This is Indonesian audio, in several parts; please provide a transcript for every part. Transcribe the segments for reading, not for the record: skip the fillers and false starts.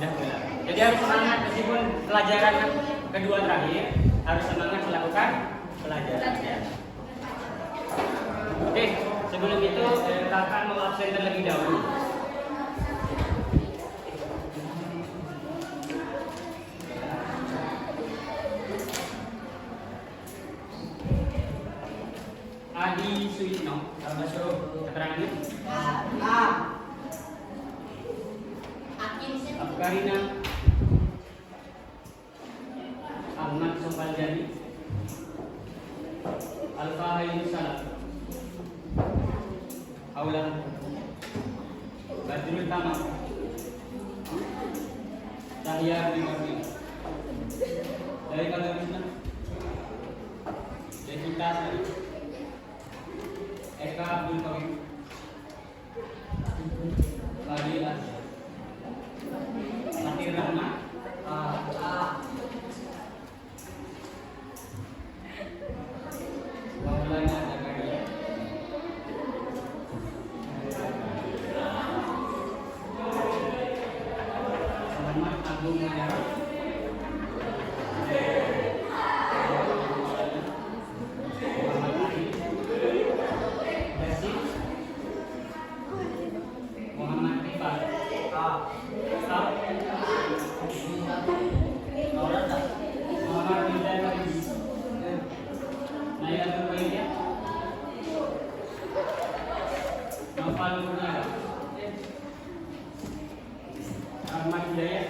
sudah gelap. Jadi harus semangat meskipun pelajaran kedua terakhir harus semangat melakukan pelajaran. Ya. Oke, sebelum itu kakak mau absen terlebih dahulu. Adi Suitno, masuk keterangannya. Afkarina Ahmad Sompaljani Alfa Hayu Salam Aulan Badrul Tamam Cahya Bimorni dari Kalimantan Jessica Sari Eka Abdul Karim Fadil Aziz Sakir Rahman Maulana Zakaria Muhammad Agung Muhammad Muhammad Rifat Ahmad Hidayat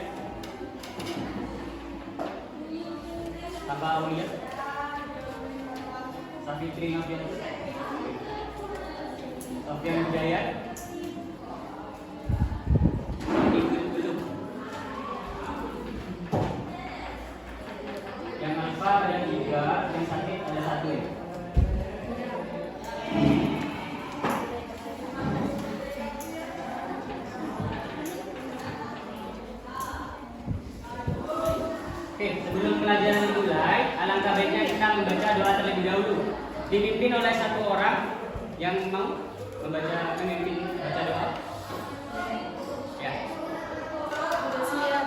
Tambah Aulia Safitri Nabian Sofian Hidayat yang alfa ada 3, yang sakit ada 1 ya. Oke, sebelum pelajaran dimulai, alangkah baiknya kita membaca doa terlebih dahulu. Dipimpin oleh satu orang yang mau memimpin baca doa. Ya. Siap.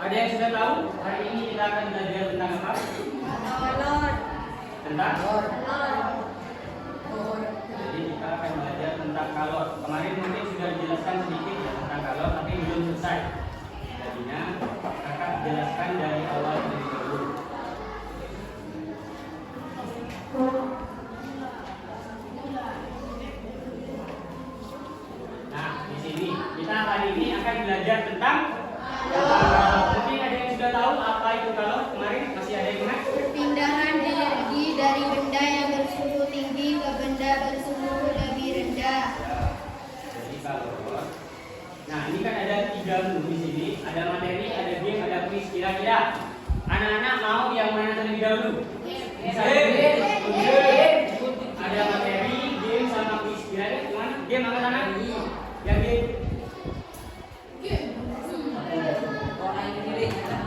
Ada yang sudah tahu hari ini kita akan belajar tentang apa? Tentang Jadi kita akan belajar tentang kalor. Kemarin mungkin sudah dijelaskan sedikit ya tentang kalor, tapi belum selesai. Jadinya kakak jelaskan dari awal dari dulu. Nah, di sini kita hari ini akan belajar tentang mungkin ada yang sudah tahu apa itu kalor? Kemarin masih ada yang ingat? Perpindahan energi dari benda yang bersuhu tinggi ke benda bersuhu lebih rendah. Jadi kalor. Nah, ini kan ada 3 menu di sini. Ada materi, ada game, ada quiz. Kira-kira anak-anak mau yang mana terlebih dahulu? Ada materi, game, sama quiz. Kira-kira gimana? Game apa sana? Yang game.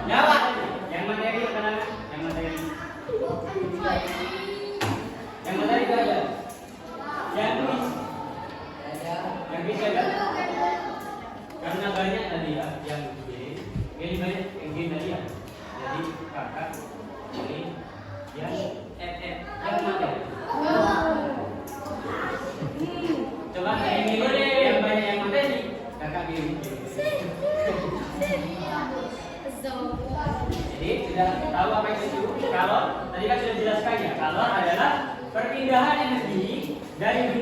Jawab. Yang materi apa sana? Yang materi. Yang materi itu aja. Yang quiz. Yang quiz ada? Karena banyak tadi ya yang game. Ini banyak yang game tadi ya. Jadi kakak ini yang yang materi. Coba ini dulu deh yang banyak yang materi. Kakak game. Jadi sudah tahu apa itu kalor? Tadi kan sudah jelaskan ya. Kalor adalah perpindahan energi dari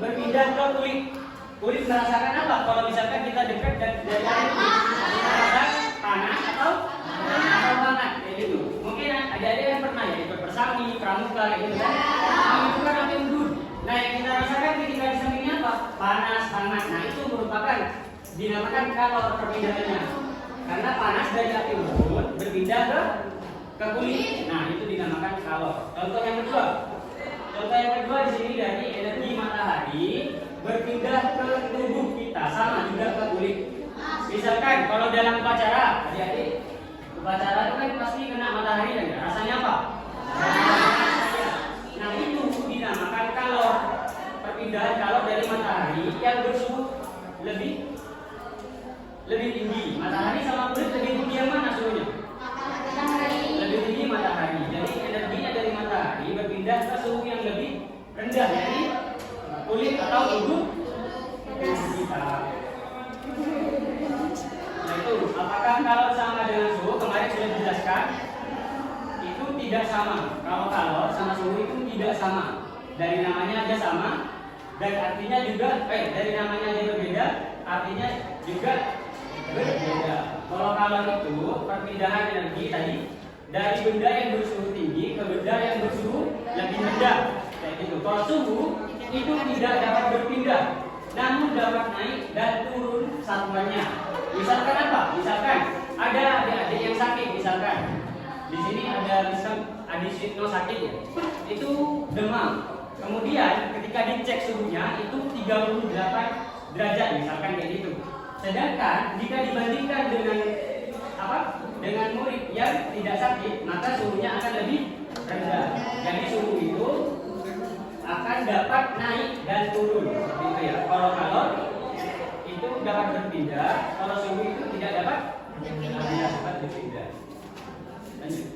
berpindah ke kulit. Kulit merasakan apa? Kalau misalkan kita dekat dari air, merasakan panas atau hangat, kayak gitu. Mungkin adik-adik yang pernah ya ikut bersami, pramuka, kayak gitu kan? Itu kan api unggun. Nah, yang kita rasakan ketika di sampingnya apa? Panas, hangat. Nah, itu merupakan dinamakan kalor perpindahannya. Karena panas dari api unggun berpindah ke kulit. Nah, itu dinamakan kalor. Contoh yang kedua. Contoh yang kedua di sini dari energi matahari berpindah ke tubuh kita, sama juga ke kulit. Misalkan kalau dalam upacara, adik-adik, upacara itu kan pasti kena matahari kan? Rasanya apa? Nah, itu dinamakan kalor. Perpindahan kalor dari matahari yang bersuhu lebih tinggi. Matahari sama kulit lebih tinggi yang mana suhunya? Lebih tinggi matahari. Jadi energinya dari matahari berpindah ke suhu yang lebih rendah, jadi kulit atau tubuh kita. Nah, itu apakah kalor sama dengan suhu? Kemarin sudah dijelaskan. Itu tidak sama. Kalau kalor sama suhu itu tidak sama. Dari namanya aja sama, dan artinya juga dari namanya aja berbeda, artinya juga berbeda. Kalau kalor itu perpindahan energi tadi dari benda yang bersuhu tinggi ke benda yang bersuhu lebih rendah, kayak gitu. Kalau suhu itu tidak dapat berpindah, namun dapat naik dan turun satuannya. Misalkan apa? Misalkan ada adik-adik yang sakit, misalkan di sini ada adik Sitno sakit ya, itu demam. Kemudian ketika dicek suhunya itu 38 derajat, misalkan kayak gitu. Sedangkan jika dibandingkan dengan dengan murid yang tidak sakit, maka suhunya akan lebih rendah. Jadi suhu itu akan dapat naik dan turun, gitu ya. Kalau kalor itu dapat berpindah, kalau suhu itu tidak dapat berpindah. Lanjut.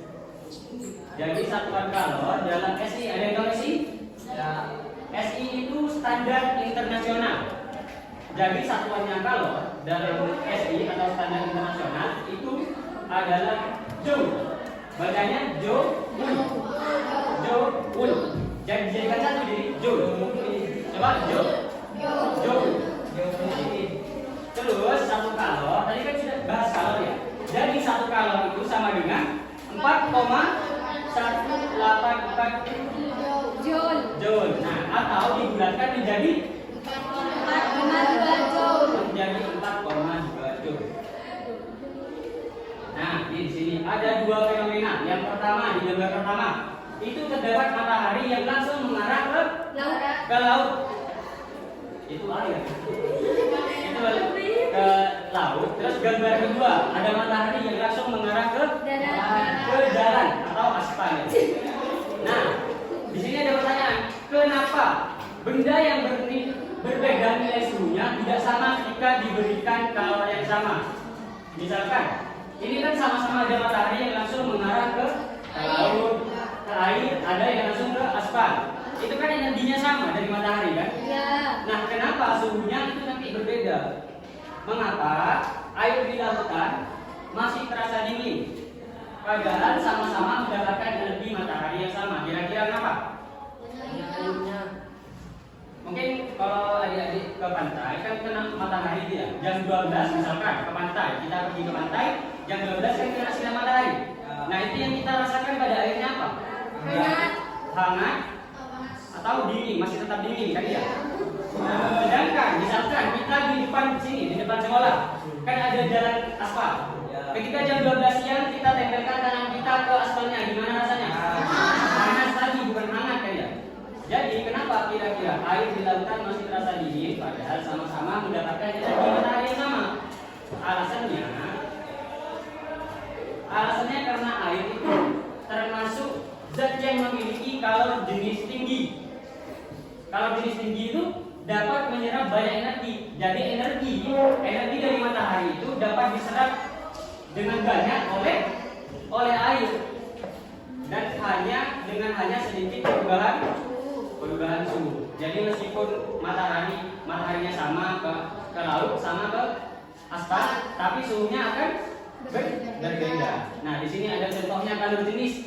Jadi satuan kalor dalam SI, ada yang tahu SI? Ya. SI itu standar internasional. Jadi satuannya kalor dalam SI atau standar internasional itu adalah joule. Bacanya joule. Jadi jadikan satu jadi joule. Coba joule. Terus satu kalor, tadi kan sudah bahas kalor ya. Jadi satu kalor itu sama dengan 4,184 joule. Nah, atau dibulatkan menjadi 4,2 joule. Menjadi 4,2 joule. Nah, di sini ada dua fenomena. Yang pertama di gambar pertama itu terdapat matahari yang langsung mengarah ke laut. Itu air. Itu ke laut. Terus gambar kedua ada matahari yang langsung mengarah ke jalan atau aspal. Nah, di sini ada pertanyaan, kenapa benda yang berbeda nilai suhunya tidak sama ketika diberikan kalor yang sama? Misalkan ini kan sama-sama ada matahari yang langsung mengarah ke laut, ke air, ada yang langsung ke aspal. Itu kan energinya sama dari matahari kan? Iya. Nah, kenapa suhunya itu nanti berbeda? Mengapa air di lautan masih terasa dingin? Padahal sama-sama mendapatkan energi matahari yang sama. Kira-kira kenapa? Mungkin kalau adik-adik ke pantai kan kena matahari dia. Jam 12 misalkan ke pantai, kita pergi ke pantai, jam 12 kan kena sinar matahari. Nah, itu yang kita rasakan pada airnya apa? Hangat atau dingin, masih tetap dingin kan ya? Sedangkan misalkan kita di depan sini, di depan sekolah, kan ada jalan aspal. Ketika jam 12 siang kita tempelkan tangan kita ke aspalnya, gimana rasanya? Panas lagi, bukan hangat kan ya? Jadi kenapa kira-kira air di lautan masih terasa dingin padahal sama-sama mendapatkan energi matahari yang sama? Alasannya karena air itu termasuk zat yang memiliki kalor jenis tinggi. Kalor jenis tinggi itu dapat menyerap banyak energi. Jadi energi dari matahari itu dapat diserap dengan banyak oleh air dan hanya sedikit perubahan suhu. Jadi meskipun mataharinya sama ke laut, sama ke aspal, tapi suhunya akan berbeda. Nah, di sini ada contohnya kalor jenis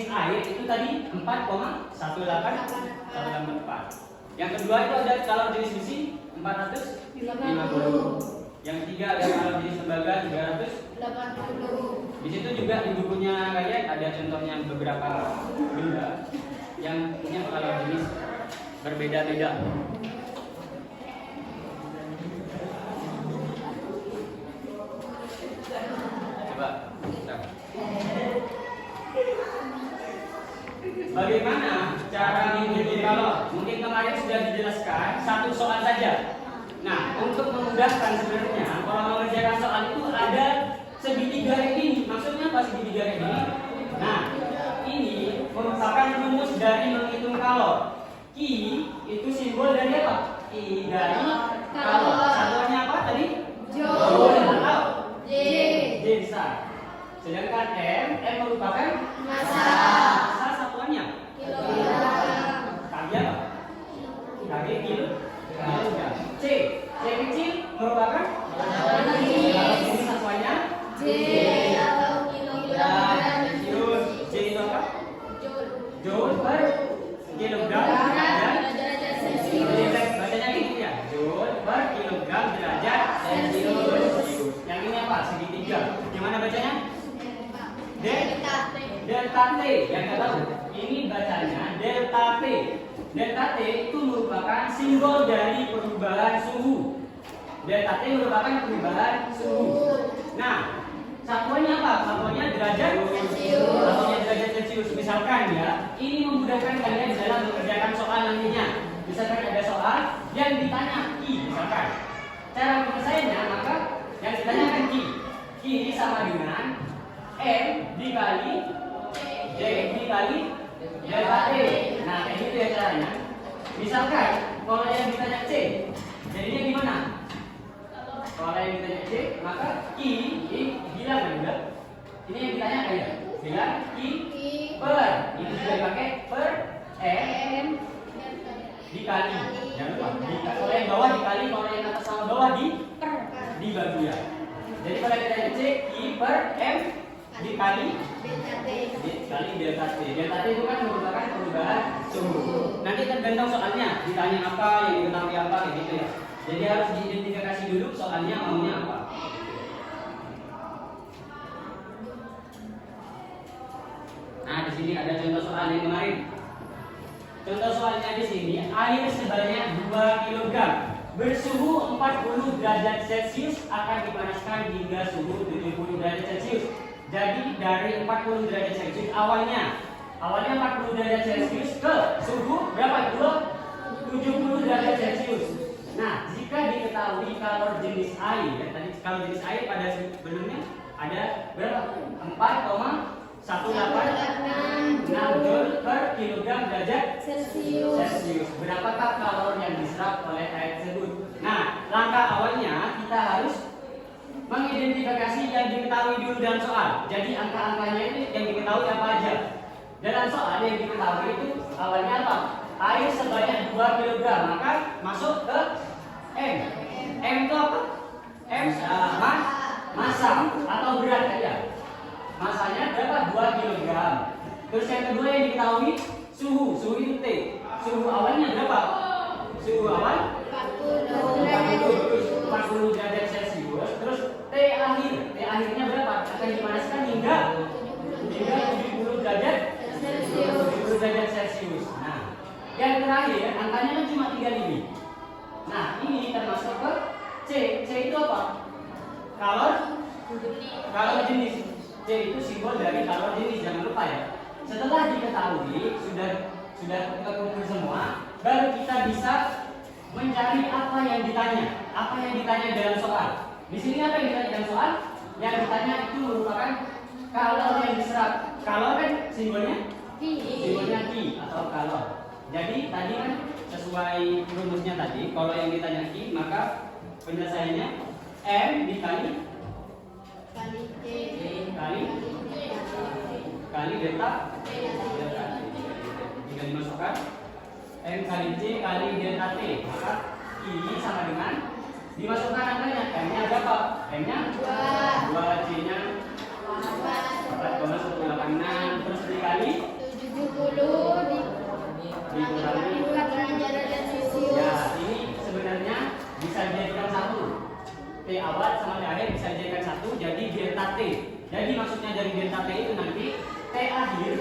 air itu tadi 4,184. Yang kedua itu ada kalor jenis besi 450. Yang ketiga ada kalor jenis tembaga 380. Di situ juga di bukunya kalian ada contohnya beberapa benda yang punya kalor jenis berbeda-beda. Coba. Bagaimana cara menghitung kalor? Mungkin kemarin sudah dijelaskan satu soal saja. Nah, untuk memudahkan sebenarnya kalau mengerjakan soal itu ada segitiga ini. Maksudnya apa segitiga ini? Nah, ini merupakan rumus dari menghitung kalor. Q itu simbol dari apa? I dari kalor. Satuannya apa tadi? Joule atau J besar. Sedangkan M merupakan massa. Massa satuannya kilogram. Kali apa? Kali kilogram. C kecil merupakan ini satuannya J atau kilogram. J itu apa? Joule per kilogram derajat Celcius. Bacanya gitu ya. Joule per kilogram derajat Celcius. Yang ini apa? Segitiga. Gimana bacanya? Delta T. Yang nggak tahu, ini bacanya delta T. Delta T itu merupakan simbol dari perubahan suhu. Delta T merupakan perubahan suhu. Nah, satuannya apa? Satuannya derajat Celcius. Satuannya derajat Celcius. Misalkan ya, ini memudahkan kalian dalam mengerjakan soal nantinya. Misalkan ada soal yang ditanya Q, misalkan. Cara menyelesaikannya, maka yang ditanyakan Q. Q ini sama dengan M dikali J dikali delta T. Nah, kayak gitu ya caranya. Misalkan kalau yang ditanya C, jadinya gimana? Kalau yang ditanya C, maka Q bilang kan enggak? Ini yang ditanya kayak bilang Q per itu sudah dipakai per M dikali. Jangan lupa dikali. Kalau yang bawah dikali, kalau yang atas sama bawah dibagi ya. Jadi kalau kita C Q per M dikali delta T. Delta T itu kan merupakan perubahan suhu. Nanti tergantung soalnya ditanya apa, yang diketahui apa, kayak gitu ya. Jadi harus diidentifikasi dulu soalnya maunya apa. Nah, di sini ada contoh soal yang kemarin. Contoh soalnya di sini, air sebanyak 2 kg bersuhu 40 derajat Celcius akan dipanaskan hingga suhu 70 derajat Celcius. Jadi dari 40 derajat Celcius awalnya 40 derajat Celcius ke suhu berapa itu? 70 derajat Celcius. Nah, jika diketahui kalor jenis air, tadi kalor jenis air pada sebelumnya ada berapa? 4,186 Joule per kilogram derajat Celcius. Berapakah kalor yang diserap oleh air tersebut? Nah, langkah awalnya kita harus mengidentifikasi yang diketahui dulu dalam soal. Jadi angka-angkanya itu yang diketahui apa aja. Dalam soal yang diketahui itu awalnya apa? Air sebanyak 2 kg, maka masuk ke M. M itu apa? M massa atau berat aja. Masanya berapa? 2 kg. Terus yang kedua yang diketahui suhu. Suhu itu T. Suhu awalnya berapa? Suhu awal 40 derajat Celcius. Terus T akhirnya berapa? Akan dipanaskan hingga 70 derajat Celcius. Nah, yang terakhir angkanya kan cuma 3 ini. Nah, ini termasuk ke C. C itu apa? Kalor jenis. C itu simbol dari kalor jenis, jangan lupa ya. Setelah diketahui, sudah terkumpul semua, baru kita bisa mencari apa yang ditanya dalam soal. Di sini apa yang ditanya dalam soal? Yang ditanya itu merupakan kalor yang diserap. Kalor kan simbolnya Q atau kalor. Jadi tadi kan sesuai rumusnya tadi, kalau yang ditanya Q maka penyelesaiannya M dikali delta T. Jika dimasukkan M kali J kali delta T, maka I sama dengan dimasukkan angkanya. M-nya berapa? M-nya 2, J-nya 4,186, terus dikali 70 dikurangi 4 derajat Celcius. Celcius. Ya, ini sebenarnya bisa dijadikan satu. T awal sama T akhir bisa dijadikan satu, jadi delta T. Jadi maksudnya dari delta T itu nanti T akhir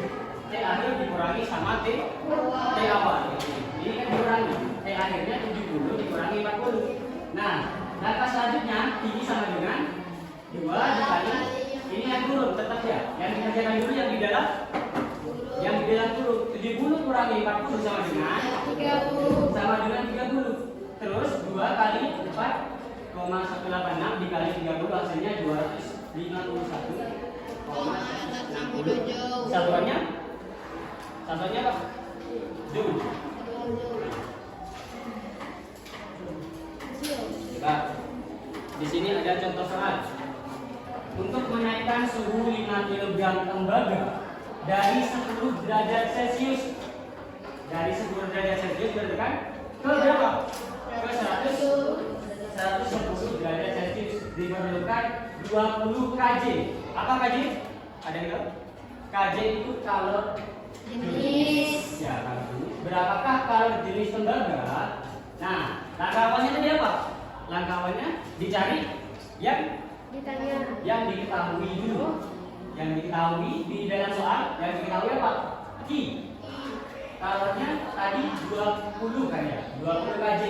dikurangi sama T awal. Ini kan dikurangi. T akhirnya 70 dikurangi 40. Nah, langkah selanjutnya tinggi sama dengan 2 dikali ini yang turun tetap ya. Yang dikerjakan dulu yang di dalam turun. 70 kurangi 40 sama dengan 30. Terus 2 kali 4,186 dikali 30 hasilnya 251,60. Satuannya apa? Joule. Coba. Di sini ada contoh soal. Untuk menaikkan suhu 5 kg tembaga dari 10 derajat Celcius. Dari 10 derajat Celcius bertekan ke berapa? Ke 110 derajat Celcius. Diperlukan 20 kJ. Apa kJ? Ada yang tahu? kJ itu kalor Jenis. ya, kalor jenis. Berapakah kalor jenis tembaga? Nah, langkah awalnya tadi apa? Langkah awalnya dicari yang diketahui dulu. Yang diketahui di dalam soal, yang diketahui apa? Q. Kalornya tadi 20 kan ya? 20 kJ.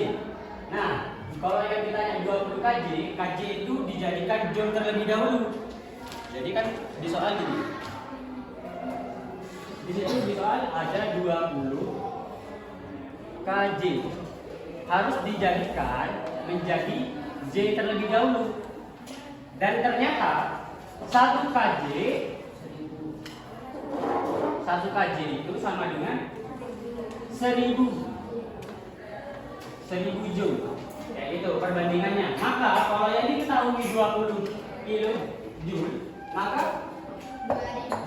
Nah, kalau yang ditanya 20 kJ, kJ itu dijadikan joule terlebih dahulu. Jadi kan di soal gini. Di situ di soal ada 20 kJ. Harus dijadikan menjadi J terlebih dahulu. Dan ternyata 1 kJ itu sama dengan 1000 joule. Kayak gitu perbandingannya. Maka kalau yang diketahui 20 kilojoule, maka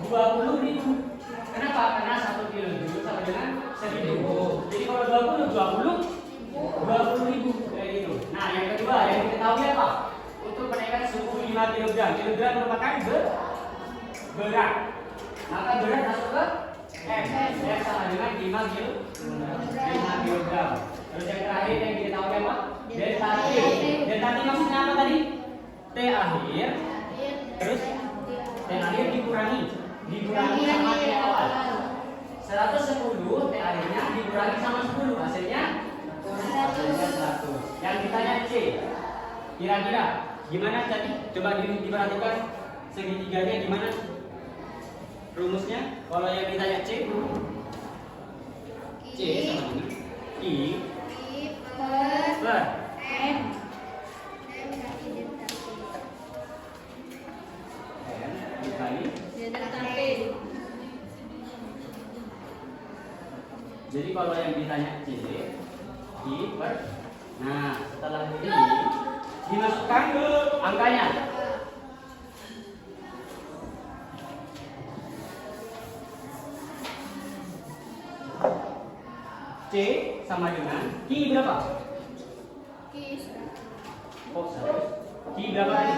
20.000. Kenapa? Karena 1 kilojoule sama dengan 1000. Jadi kalau 20.000 kayak gitu. Nah, yang kedua yang diketahui apa? Untuk menaikkan suhu 5 kg. Kilogram merupakan berat. Maka berat masuk ke F. F sama dengan 5 kg. Terus yang terakhir yang diketahui apa? Delta T. Delta T maksudnya apa tadi? T akhir. Terus T akhir dikurangi sama T awal. 110 T akhirnya dikurangi sama 10 hasilnya 100. Yang ditanya C. Kira-kira gimana tadi? Coba diperhatikan segitiganya gimana? Rumusnya kalau yang ditanya C sama dengan I per M. dikali. Jadi kalau yang ditanya C I per. Nah, setelah ini dimasukkan ke angkanya. C sama dengan Q berapa? Oh, 100. Q berapa tadi?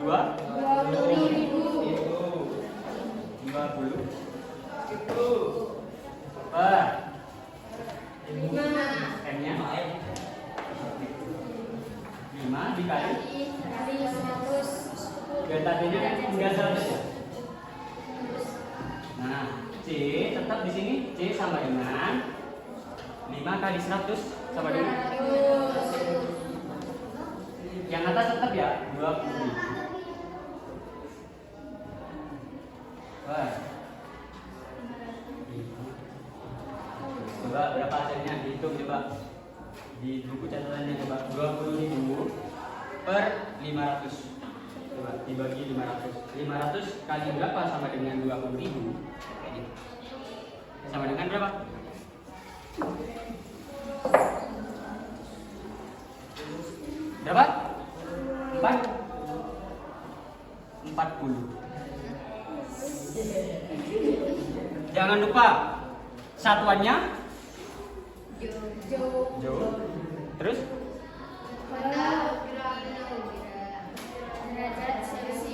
20.000. 20 itu per M-nya 5 dikali delta T-nya kan enggak 100 ya. Nah, C tetap di sini C sama dengan 5 kali 100 sama dengan yang atas tetap ya 20.000. Coba berapa hasilnya dihitung coba di buku catatannya coba 20.000 per 500. Coba dibagi 500 kali berapa sama dengan 20.000? Sama dengan berapa? Berapa? 40. Jangan lupa satuannya joule. Terus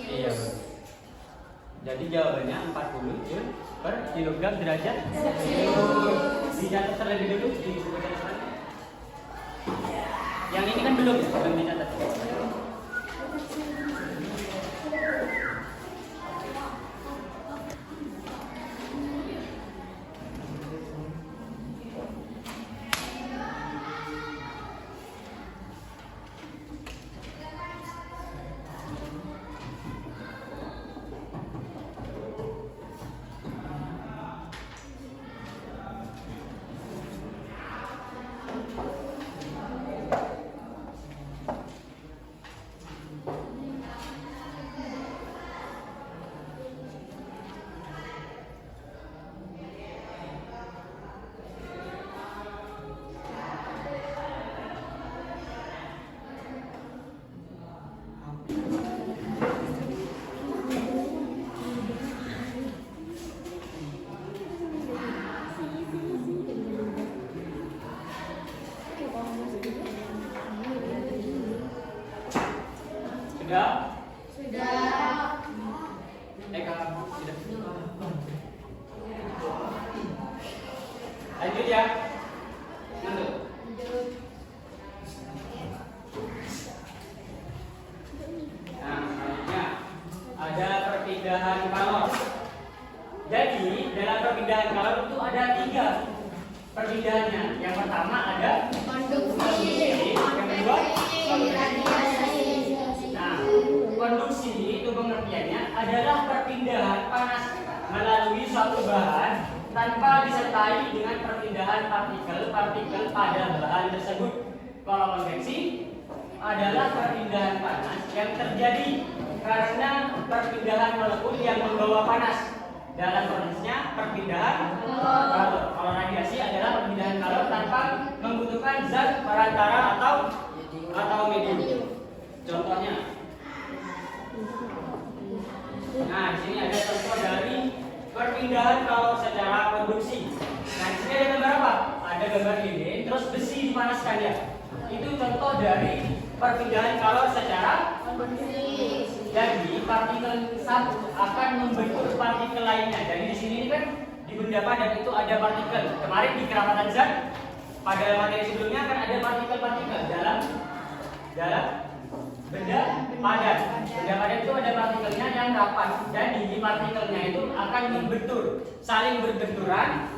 iya. Jadi jawabannya 40 joule per kilogram derajat. Dicatat terlebih dulu di buku catatan. belum ya? Belum dicatat. Sudah? Sudah. Kakak, sudah. Lanjut ya. Lanjut. Nah, selanjutnya ada perpindahan kalor. Jadi dalam perpindahan kalor itu ada 3 perpindahannya. Yang pertama ada Konduksi, yang kedua radiasi. Nah, konduksi itu pengertiannya adalah perpindahan panas melalui suatu bahan tanpa disertai dengan perpindahan partikel-partikel pada bahan tersebut. Kalau konveksi adalah perpindahan panas yang terjadi karena perpindahan molekul yang membawa panas. Dalam prosesnya perpindahan kalor. Kalau radiasi adalah perpindahan kalor tanpa membutuhkan zat perantara atau medium. Contohnya, nah di sini ada contoh dari perpindahan kalor secara konduksi. Nah di sini ada gambar apa? Ada gambar lilin, terus besi dipanaskan ya. Itu contoh dari perpindahan kalor secara Konduksi. jadi partikel satu akan membentuk partikel lainnya. Jadi di sini ini kan di benda padat itu ada partikel. Kemarin di kerapatan zat pada materi sebelumnya kan ada partikel-partikel dalam benda padat. Benda padat itu ada partikelnya yang rapat. Jadi partikelnya itu akan membentur, saling berbenturan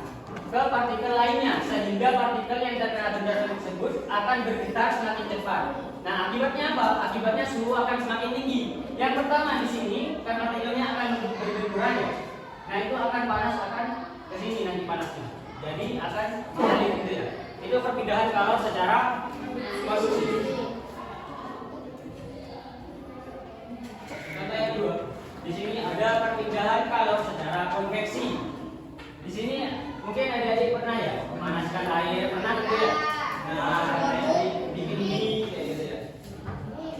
ke partikel lainnya sehingga partikel yang terkena benturan tersebut akan bergetar semakin cepat. Nah, akibatnya apa? Akibatnya suhu akan semakin tinggi. Yang pertama di sini kan partikelnya akan berbenturan ya. Nah, itu akan panas akan ke sini nanti panasnya. Jadi akan mengalir gitu ya. Itu perpindahan kalor secara konduksi. Contoh yang kedua, di sini ada perpindahan kalor secara konveksi. Di sini mungkin adik-adik pernah ya memanaskan air, pernah gitu ya? Nah, bikin mie kayak gitu ya.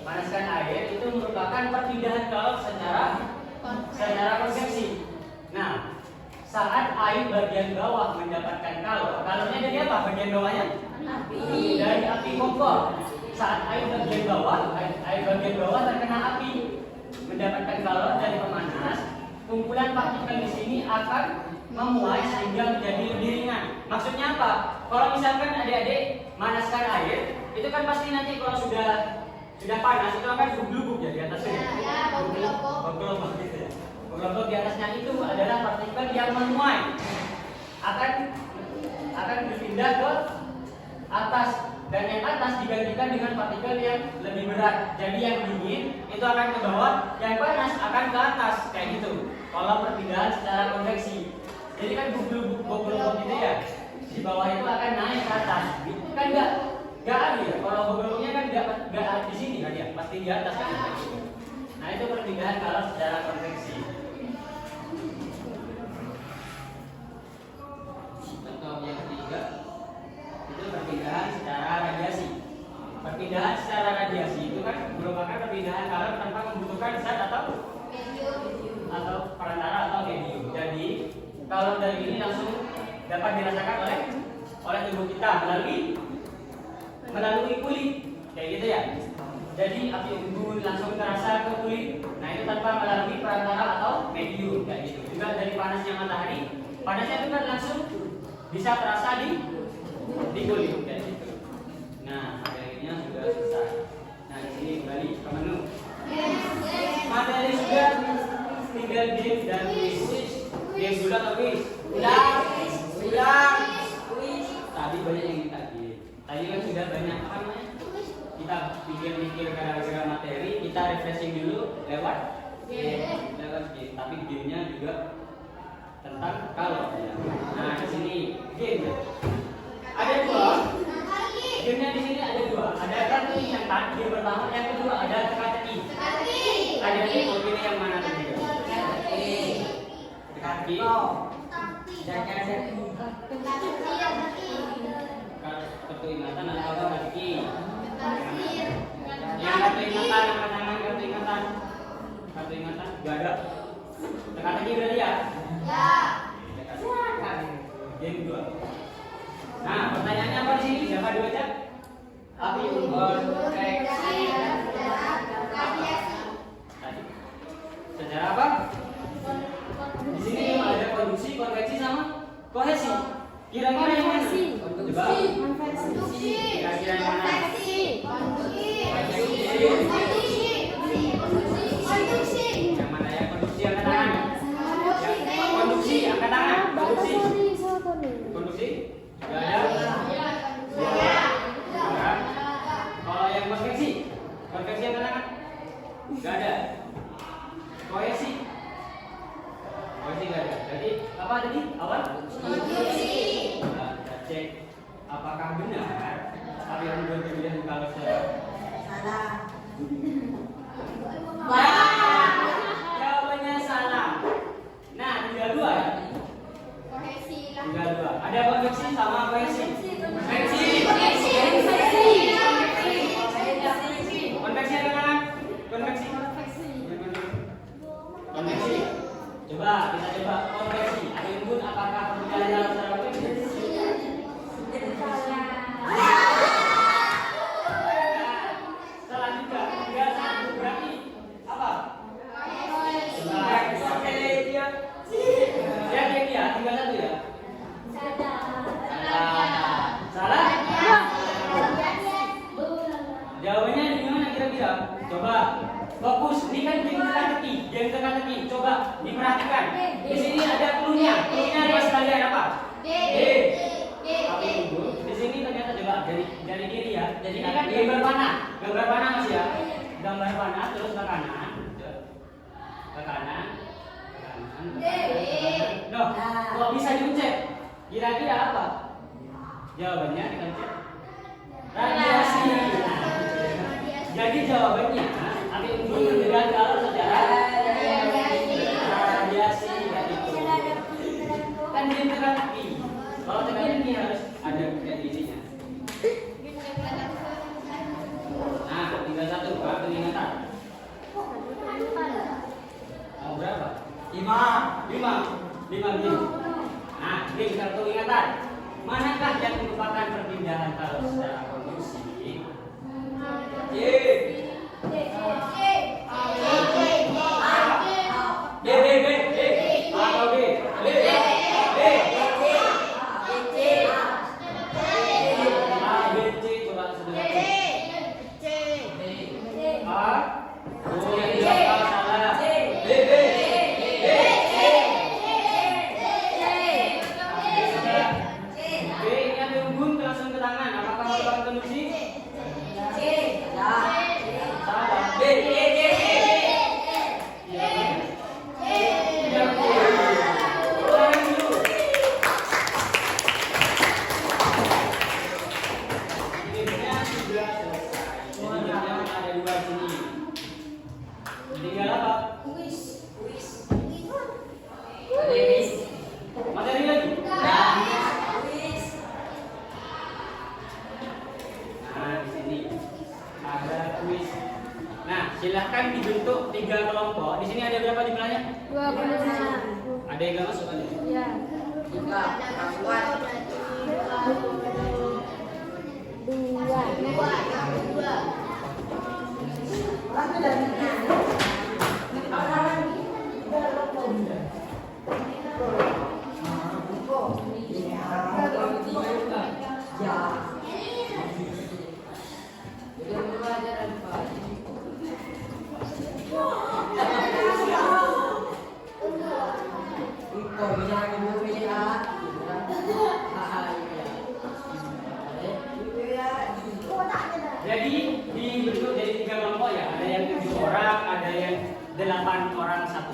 Panaskan air itu merupakan perpindahan kalor secara konveksi. Nah, saat air bagian bawah mendapatkan kalornya dari apa? Bagian bawahnya? Api. Dari api kompor. Saat air bagian bawah terkena api mendapatkan kalor dari pemanas, kumpulan partikel di sini akan memuai sehingga menjadi lebih ringan. Maksudnya apa? Kalau misalkan adik-adik manaskan air, itu kan pasti nanti kalau sudah panas itu akan bergelubung ya di atasnya. Ya, bergelubung gitu ya. Bergelubung di atasnya itu adalah partikel yang memuai akan berpindah ke atas, dan yang atas digantikan dengan partikel yang lebih berat. Jadi yang dingin itu akan ke bawah, yang panas akan ke atas kayak gitu. Kalau perpindahan secara konveksi. Jadi kan bubur-bubur gitu ya. Di bawah itu akan naik ke atas. Kan enggak adil ya. Kalau bubur-buburnya kan enggak di sini kan ya, pasti di atas kan. Nah, itu perpindahan kalor secara konveksi. Contoh yang ketiga itu perpindahan secara radiasi. Perpindahan secara radiasi itu kan merupakan perpindahan kalor tanpa membutuhkan zat atau perantara atau medium. Jadi kalor dari ini langsung dapat dirasakan oleh tubuh kita melalui kulit kayak gitu ya. Jadi api unggun langsung terasa ke kulit. Nah, itu tanpa melalui perantara atau medium kayak gitu. Juga dari panasnya matahari, panasnya itu kan langsung bisa terasa di kulit kayak gitu. Nah, materinya sudah selesai. apa namanya? Kita pikir-pikir gara-gara materi, kita refreshing dulu lewat game. Tapi gamenya juga tentang kalau. Nah, di sini game. Ada dua. Gamenya di sini ada dua. Ada kartu ingatan game pertama, yang kedua ada teka-teki. Ada di pilih yang mana tadi? Teka-teki. Kartu ingatan atau teka-teki. Yang kartu ingatan, angkat tangan kartu ingatan. Kartu ingatan, gak ada. Teka-teki berarti ya? Game 2. Nah, pertanyaannya apa di sini? Siapa dua aja? Api unggun, tadi. Sejarah apa? Di sini ada konduksi, konveksi sama kohesi. Kira-kira yang mana? Coba. Kira-kira yang mana? Yang mana ya? Konduksi angkat tangan. Konduksi angkat tangan. Konduksi. Konduksi? Gak ada. Kalau yang konveksi? Konveksi angkat tangan? Gak ada. Kohesi? Kohesi gak ada. Jadi apa tadi? Awal? Nah, kita cek apakah benar api unggun pilihan kalau salah. Jawabannya salah. Nah, tinggal dua ya? Tinggal dua. Ada konveksi sama kohesi. Konveksi ada kan? Konveksi. Coba kita coba konveksi. Api unggun apakah perbedaan dalam cara konveksi? Salah juga. 3-1 berarti apa? Dia 3-1 ya? Salah? Jawabannya di mana kira-kira? Coba fokus. Ini kan game teka-teki. Coba diperhatikan. Di sini ada clue-nya. Clue-nya ada sekalian apa? Api unggun. Di sini ternyata juga dari diri ya. Jadi ini kan gambar panah. Gambar panah Mas ya. Gambar panah terus ke kanan. Ke kanan. Loh, kok bisa diucap? Kira-kira apa? Jawabannya dikencet. Radiasi. Jadi jawabannya api unggun berbeda kalau secara radiasi itu. Kan dia teka-teki. Kalau teka-teki harus ada dirinya. Nah, 3-1 kartu ingatan. Mau berapa? 5 game. Nah, game kartu ingatan. Manakah yang merupakan perpindahan kalau secara konduksi? Silahkan dibentuk 3 kelompok. Di sini ada berapa jumlahnya? 25. Ada yang nggak masuk aja? Iya. Jadi dibentuk jadi 3 kelompok ya. Ada yang 7 orang, ada yang 8 orang satu.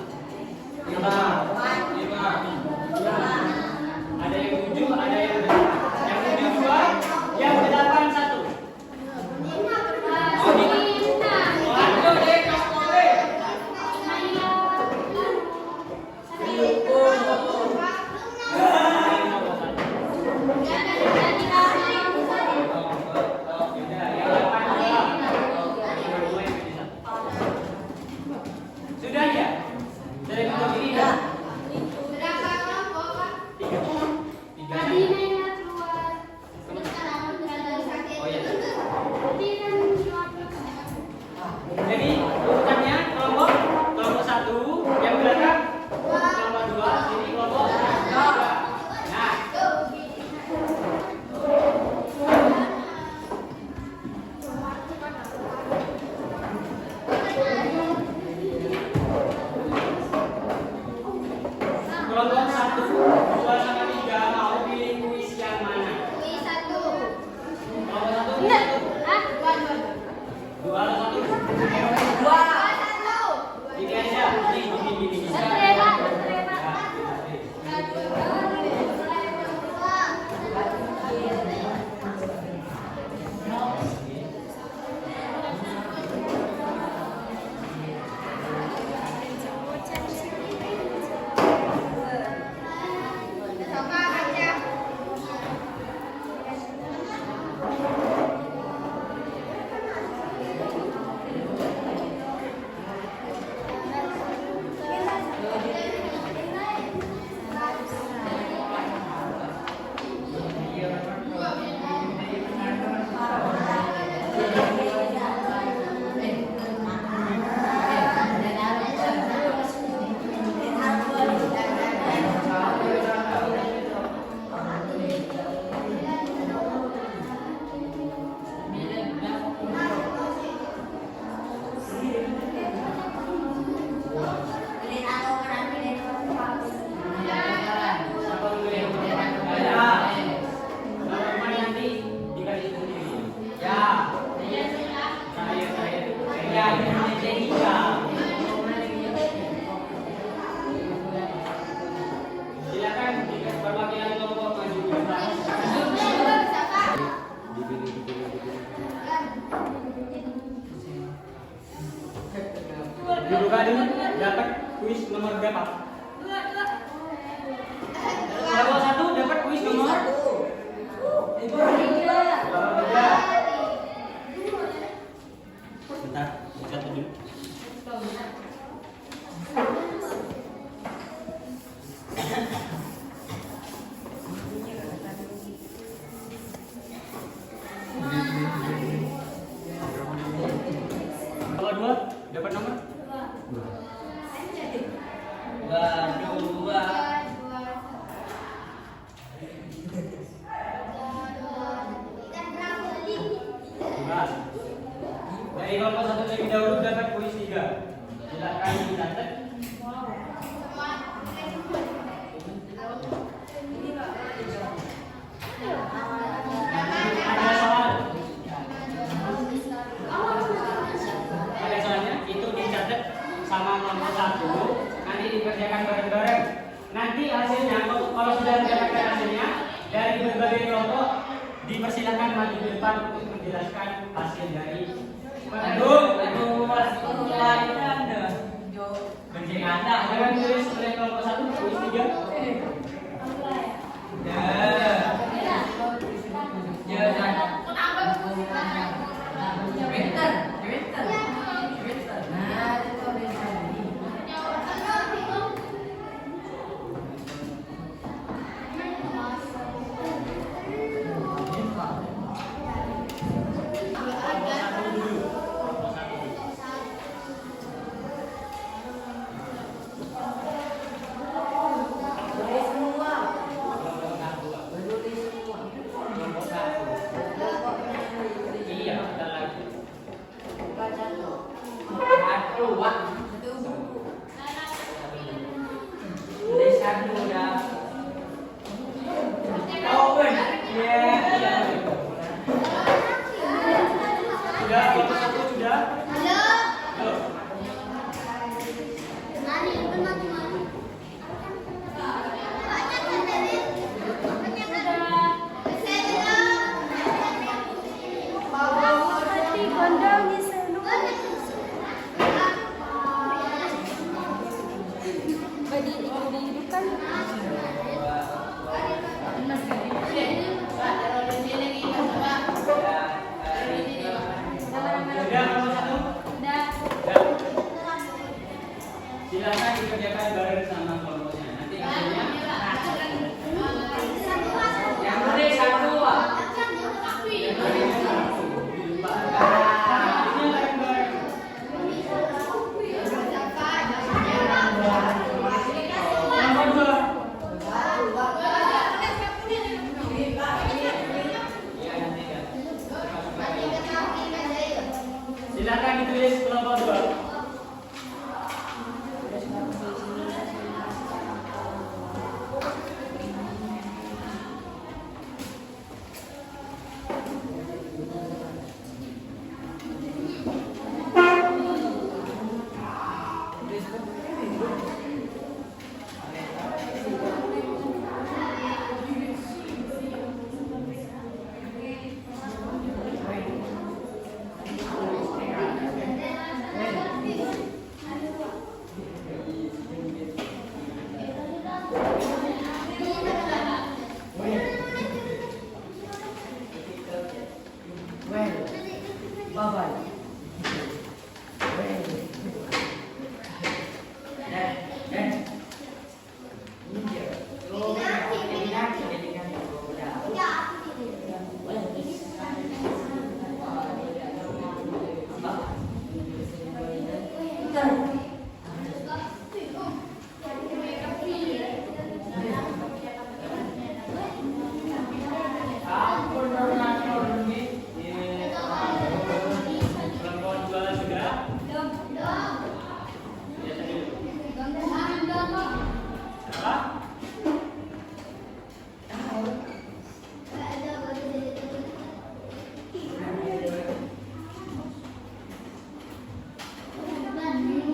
5. Ada yang 7, ada yang 8. Yang 7 2, yang 8 1. Sudah ya? Dari bentuk ini dah. Berapa kelompok, Pak? 3. Tadi mainnya keluar. Oh iya. Jadi urutannya kelompok 1 yang belakang kelompok 2, ini kelompok 3. Nah, kelompok 1, 2 sama 3 mau pilih kuis yang mana? Kuis 1. Kelompok 1 Enggak. 2 atau 1? Ini aja. Ini. Dibuka dulu, dapat kuis nomor berapa? Kelompok 1 dapat kuis nomor 3. Bentar, buka dulu. Kalau 2 dapat nomor? 2. Dari kelompok 1 terlebih dahulu dapat kuis 3. Silakan dicatat. Ada soal. Ada soalnya itu dicatat sama kelompok 1. Nanti dikerjakan bareng-bareng. Nanti hasilnya kalau sudah mendapatkan hasilnya dari berbagai kelompok dipersilakan maju ke depan untuk menjelaskan hasil dari benci Anda. Jangan tulis oleh kelompok 1 kuis 3. Sudah, kelompok 1 sudah? Halo. Halo. Mari, maju. Sudah, kelompok 1? Silakan dikerjakan bareng sama kelompoknya. Nanti hasilnya yang penting satu. Silakan ditulis kelompok 2.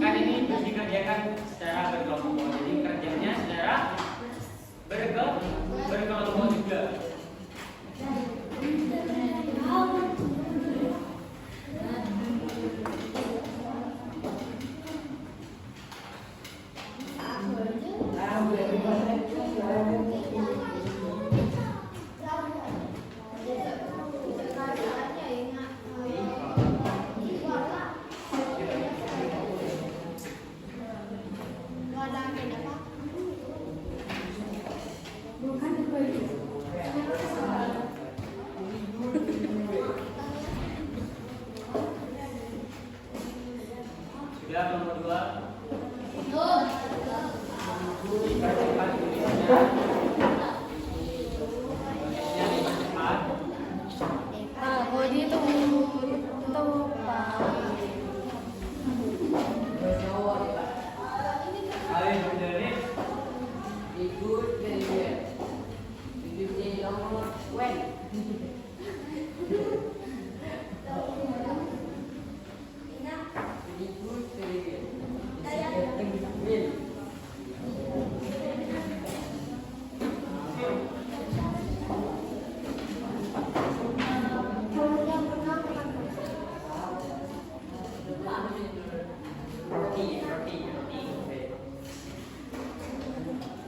Kan ini dikerjakan secara berkelompok, jadi kerjanya secara berkelompok juga. Sudah kelompok 2. Dipercepat tulisannya. Tulisnya dipercepat. Ayo dari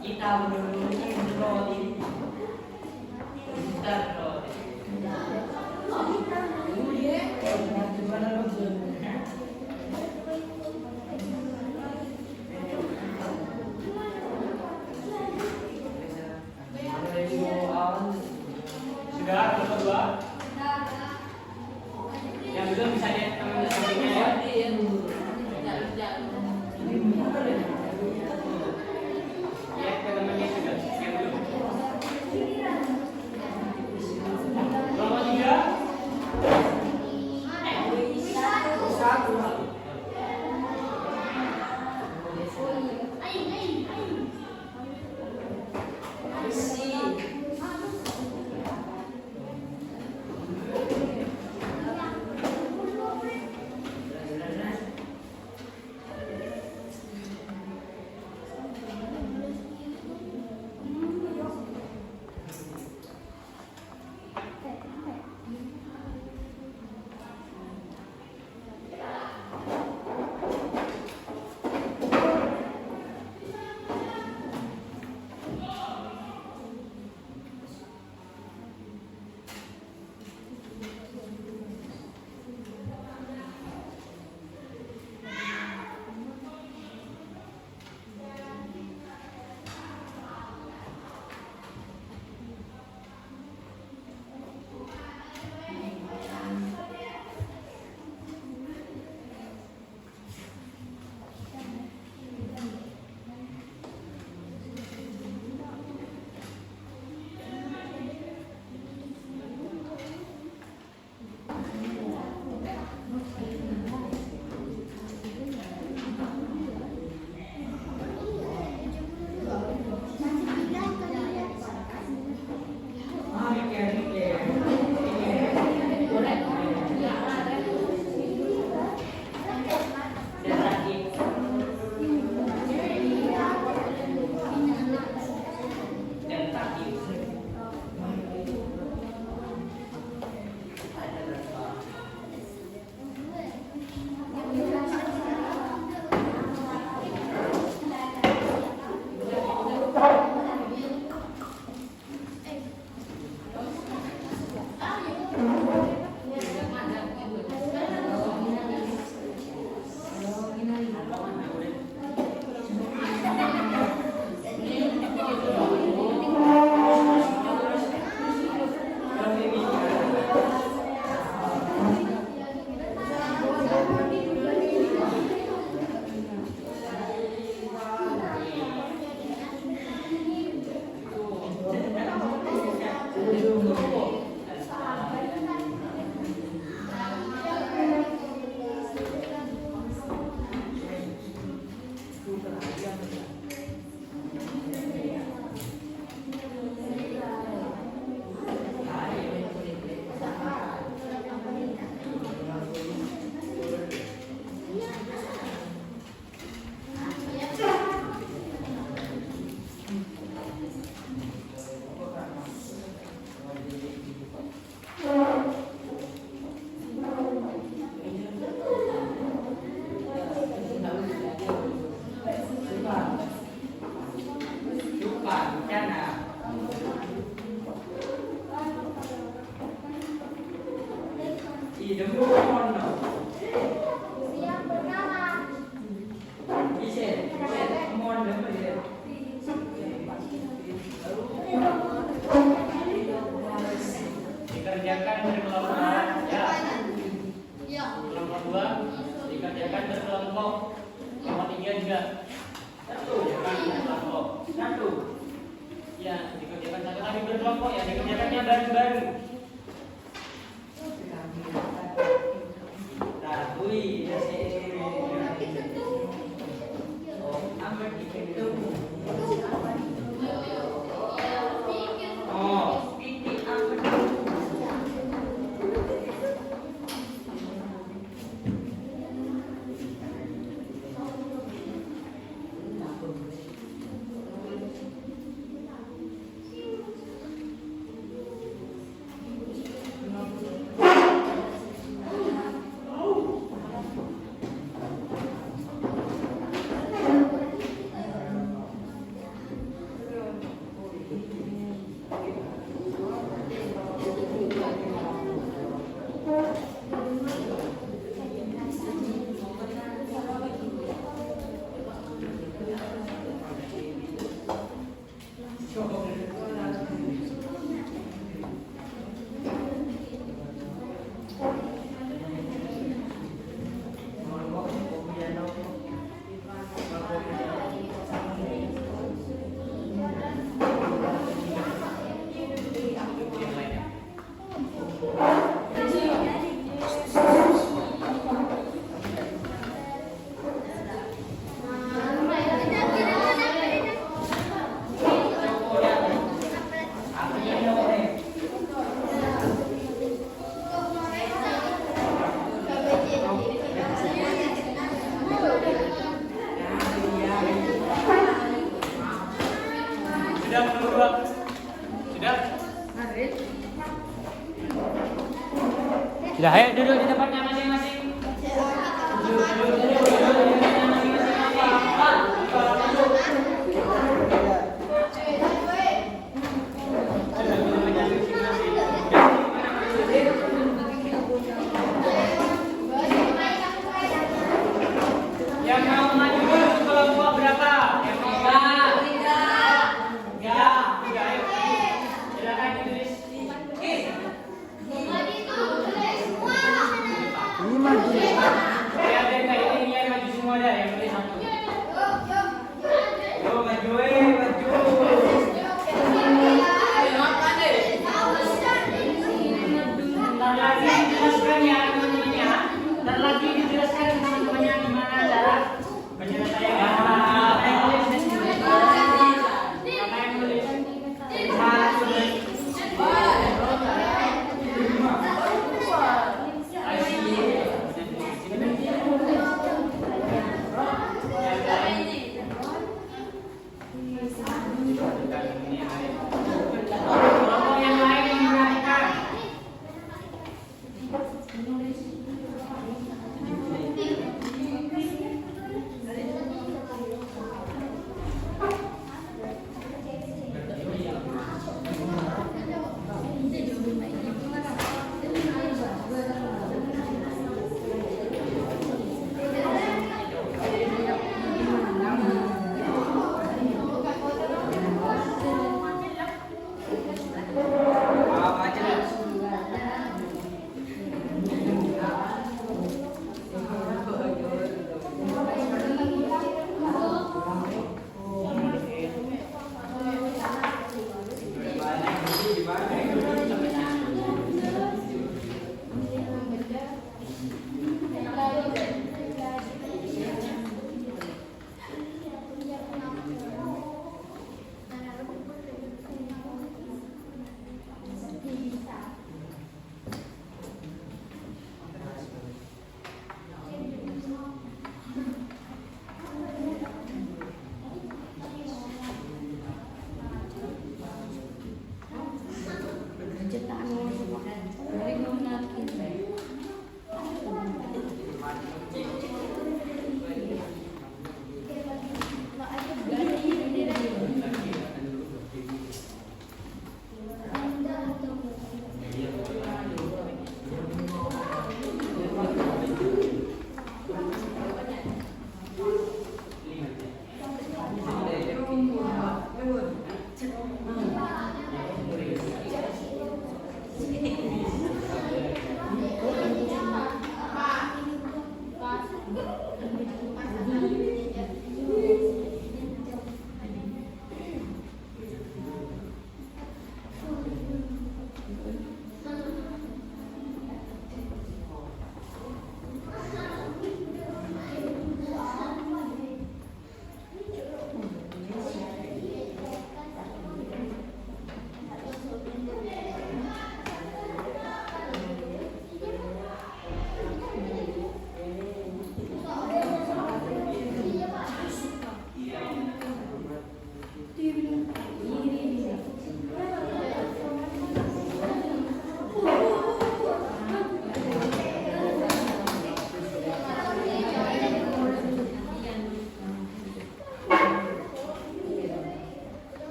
kita menuruni roti. Sudah kelompok 2. Yang belum bisa lihat teman-teman sampingnya ya. Lihat ke temannya juga yang belum. Kelompok 3. Yang pertama. Dikerjakan berkelompok. Ya. Ya. Kelompok 2 dikerjakan berkelompok. Kelompok 3 juga. Satu, dikerjakan berkelompok. Satu. Ya, dikerjakan satu kali berkelompok ya, dikerjakannya bareng-bareng. Oh, yang lainnya. Sudah berdua. Sudah. Sudah, ayo duduk di tempatnya masing-masing. Duduk di tempatnya masing-masing. Yang mau maju dulu kelompok berapa? Yang tiga. Tiga, ayo. Silakan ditulis. Tadi tuh tulis semua.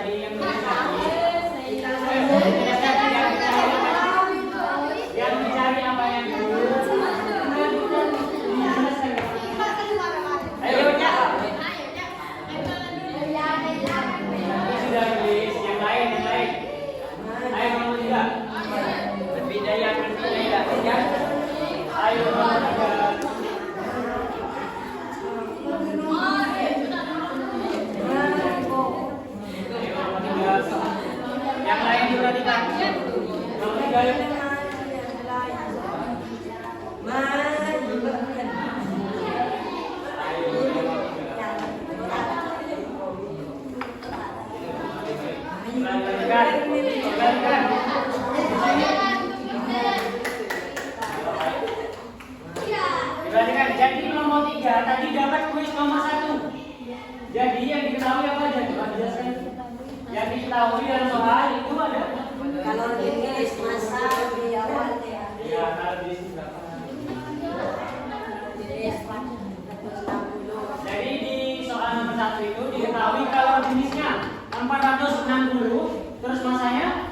tadi yang dicari? Yang dicari apa yang dulu? Ayo baca. Sudah tulis. Yang lain. Ayo nomor 3. Berbidaya. Ya. Ayo nomor 3. Yang lain diperhatikan. Nomor 3 yuk. Perhatikan. Perhatikan. Jadi nomor 3 tadi dapat kuis nomor 1. Jadi yang diketahui apa aja? Coba dijelaskan. Yang diketahui dalam soal itu ada. Kalau ditulis masa di awal ya. Ya, kalau di sini berapa? Jadi di soal nomor 1 itu diketahui kalau jenisnya 460, terus masanya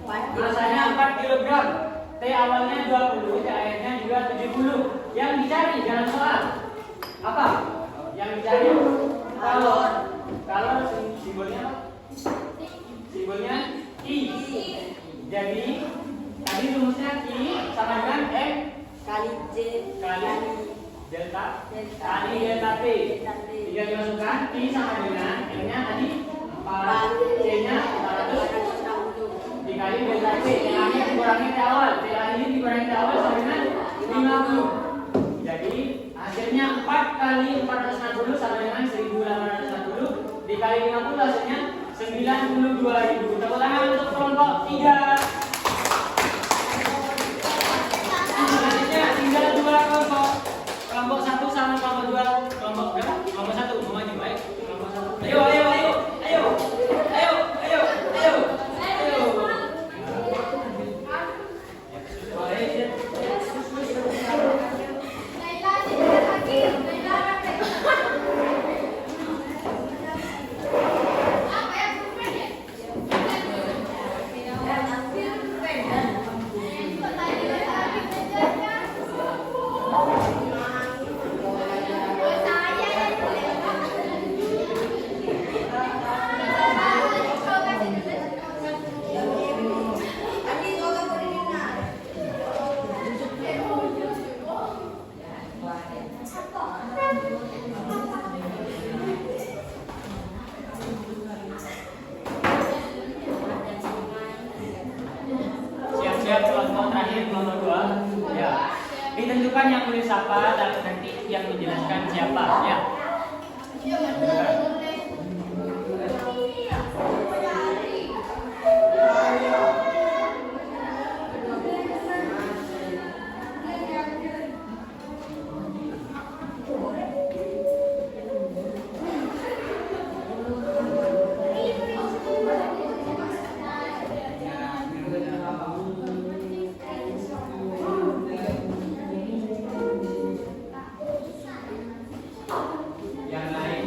4 kg. T awalnya 20, T akhirnya juga 70. Yang dicari dalam soal apa? Yang dicari kalau simbolnya apa? Simbolnya I. Jadi tadi rumusnya I sama dengan M Kali J kali delta kali delta T. Jika dimasukkan I sama dengan M-nya tadi 4, C-nya 400 dikali delta T. T-nya dikurangi T awal. T ini dikurangi T awal sama dengan 50. Jadi hasilnya 4 kali 460 sama dengan 1860 dikali 50 hasilnya 92.000. Tepuk tangan untuk kelompok 3. Selanjutnya tinggal 2 kelompok. Kelompok 1 sama kelompok 2. Kelompok berapa? Kelompok 1 mau maju, baik. Kelompok 1. Ayo. Siap-siap kelompok terakhir kelompok 2. Ya. Ditentukan yang tulis apa dan nanti yang menjelaskan siapa, ya. Yang lain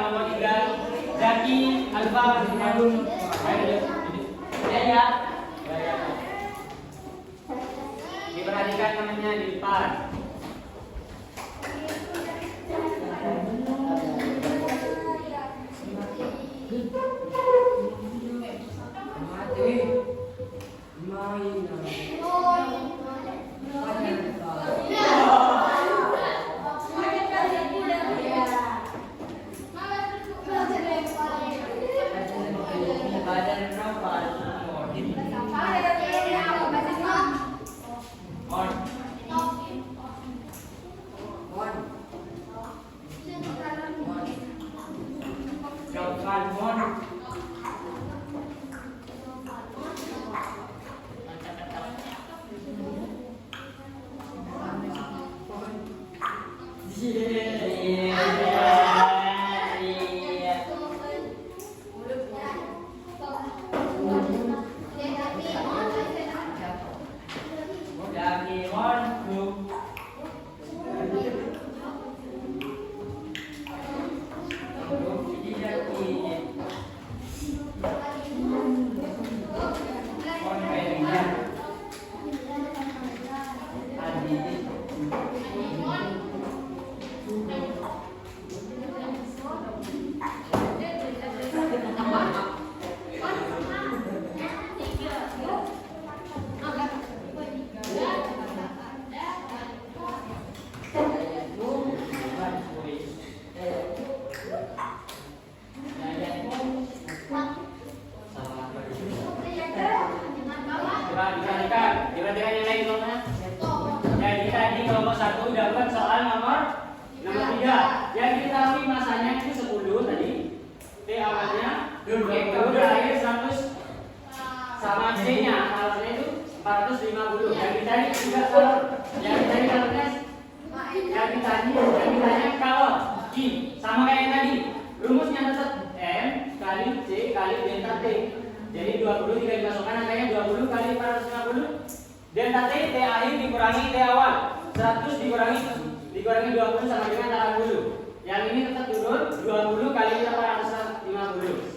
kelompok 3 Zaki Alfa Harun. Ya. Diperhatikan namanya di depan. Mon. Kalau dikali 100 sama C-nya, alatnya itu 450. Yang ditanya juga kalau yang ditanya kalornya yang ditanya kalau Q sama kayak yang tadi. Rumusnya tetap M kali C kali delta T. Jadi 20 tinggal dimasukkan angkanya 20 kali 450. Delta T akhir dikurangi T awal. 100 dikurangi 20 sama dengan 80. Yang ini tetap turun 20 kali 450.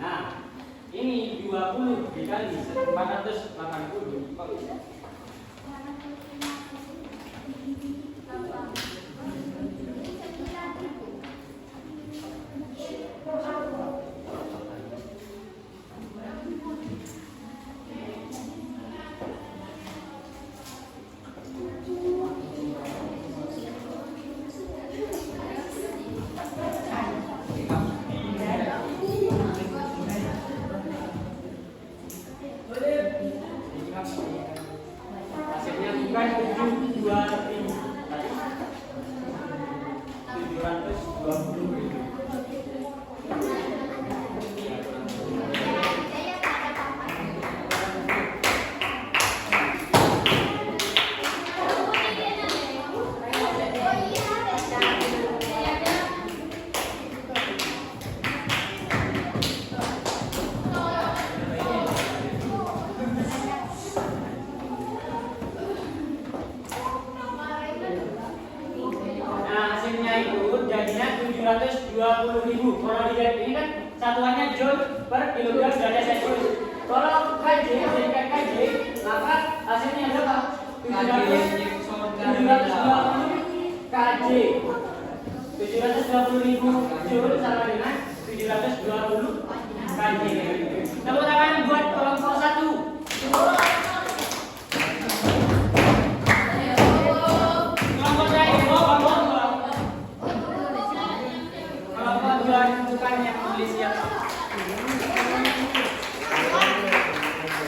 Nah, ini 20 dikali 480. Kok bisa? Hasilnya bukan 72.000 720.000. Jadinya 720.000. Kalau dilihat ini kan satuannya joule per kilogram derajat Celcius. Kalau KJ jadikan KJ, maka hasilnya berapa? 720 KJ. 720.000 joule sama dengan 720 KJ. Tepuk tangan buat kelompok 1. Bukan yang nulis ya.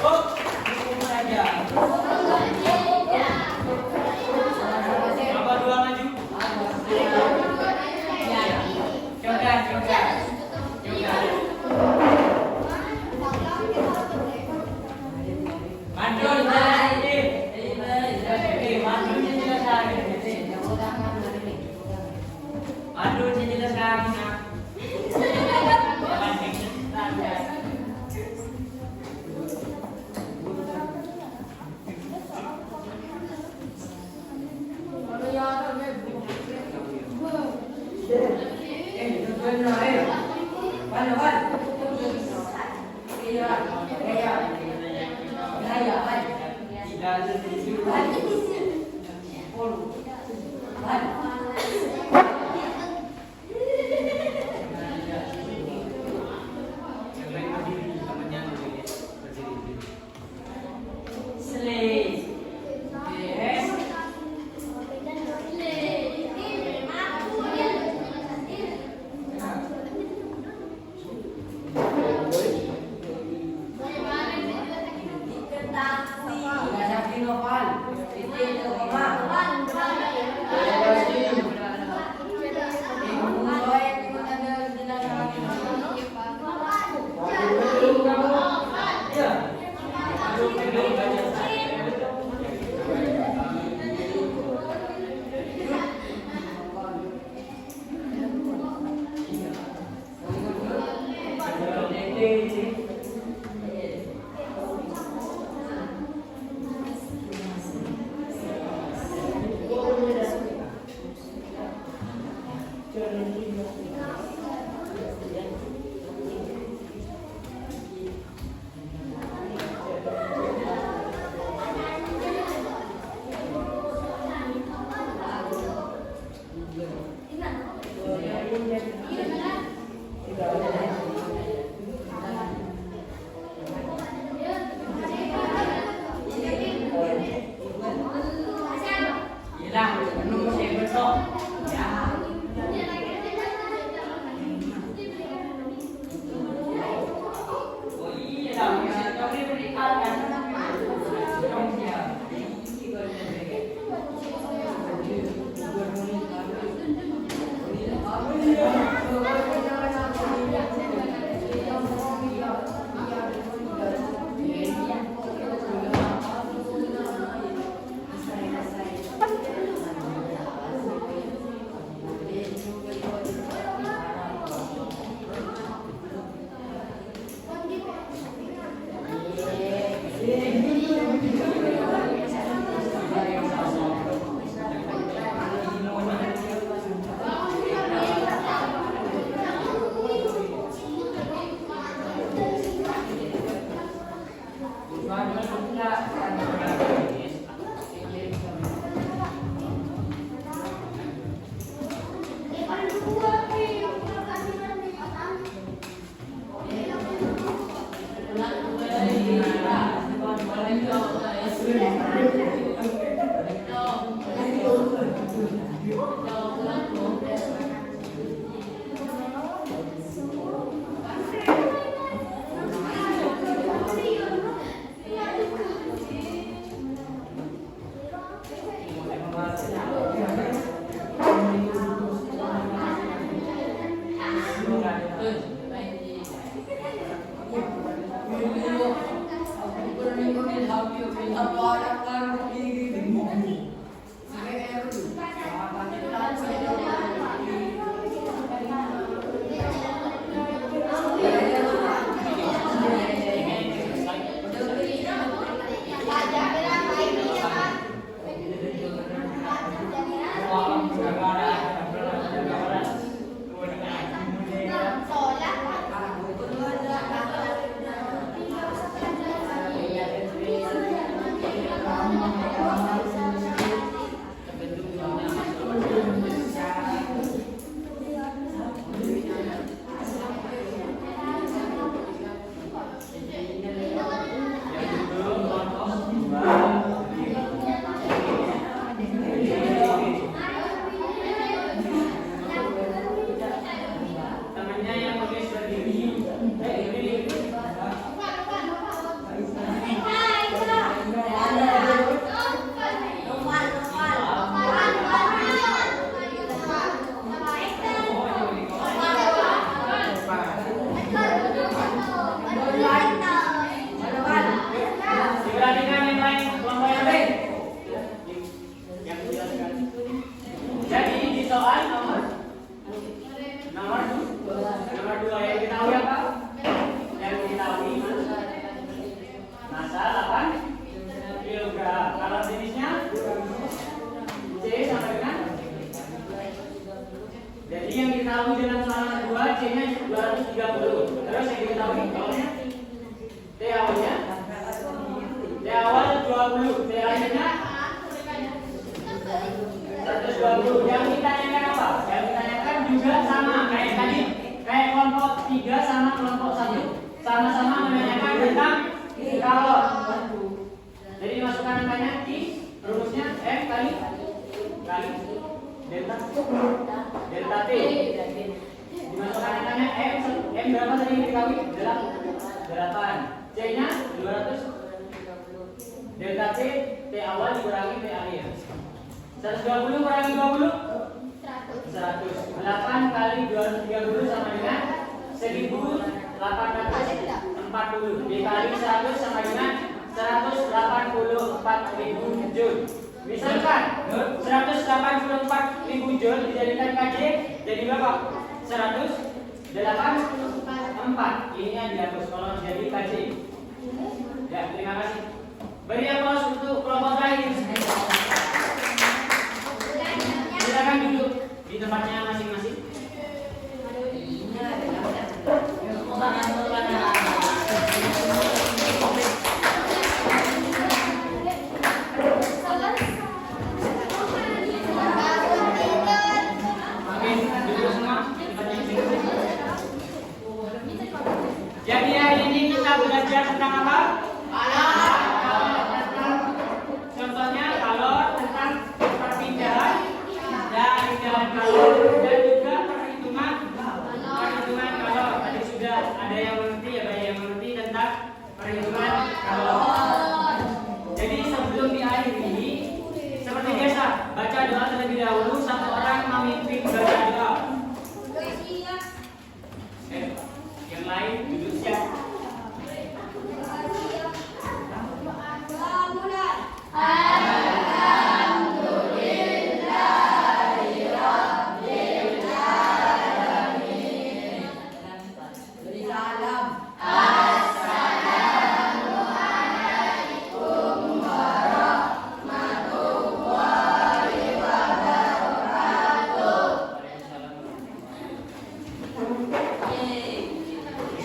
Oh, ini saja. Nomor 2 maju. Coba. Mantul lagi. Mantul jelas lagi. Mantul jelas lagi. Assalamualaikum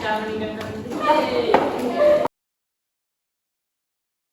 bisa meninggalkan. Yeay.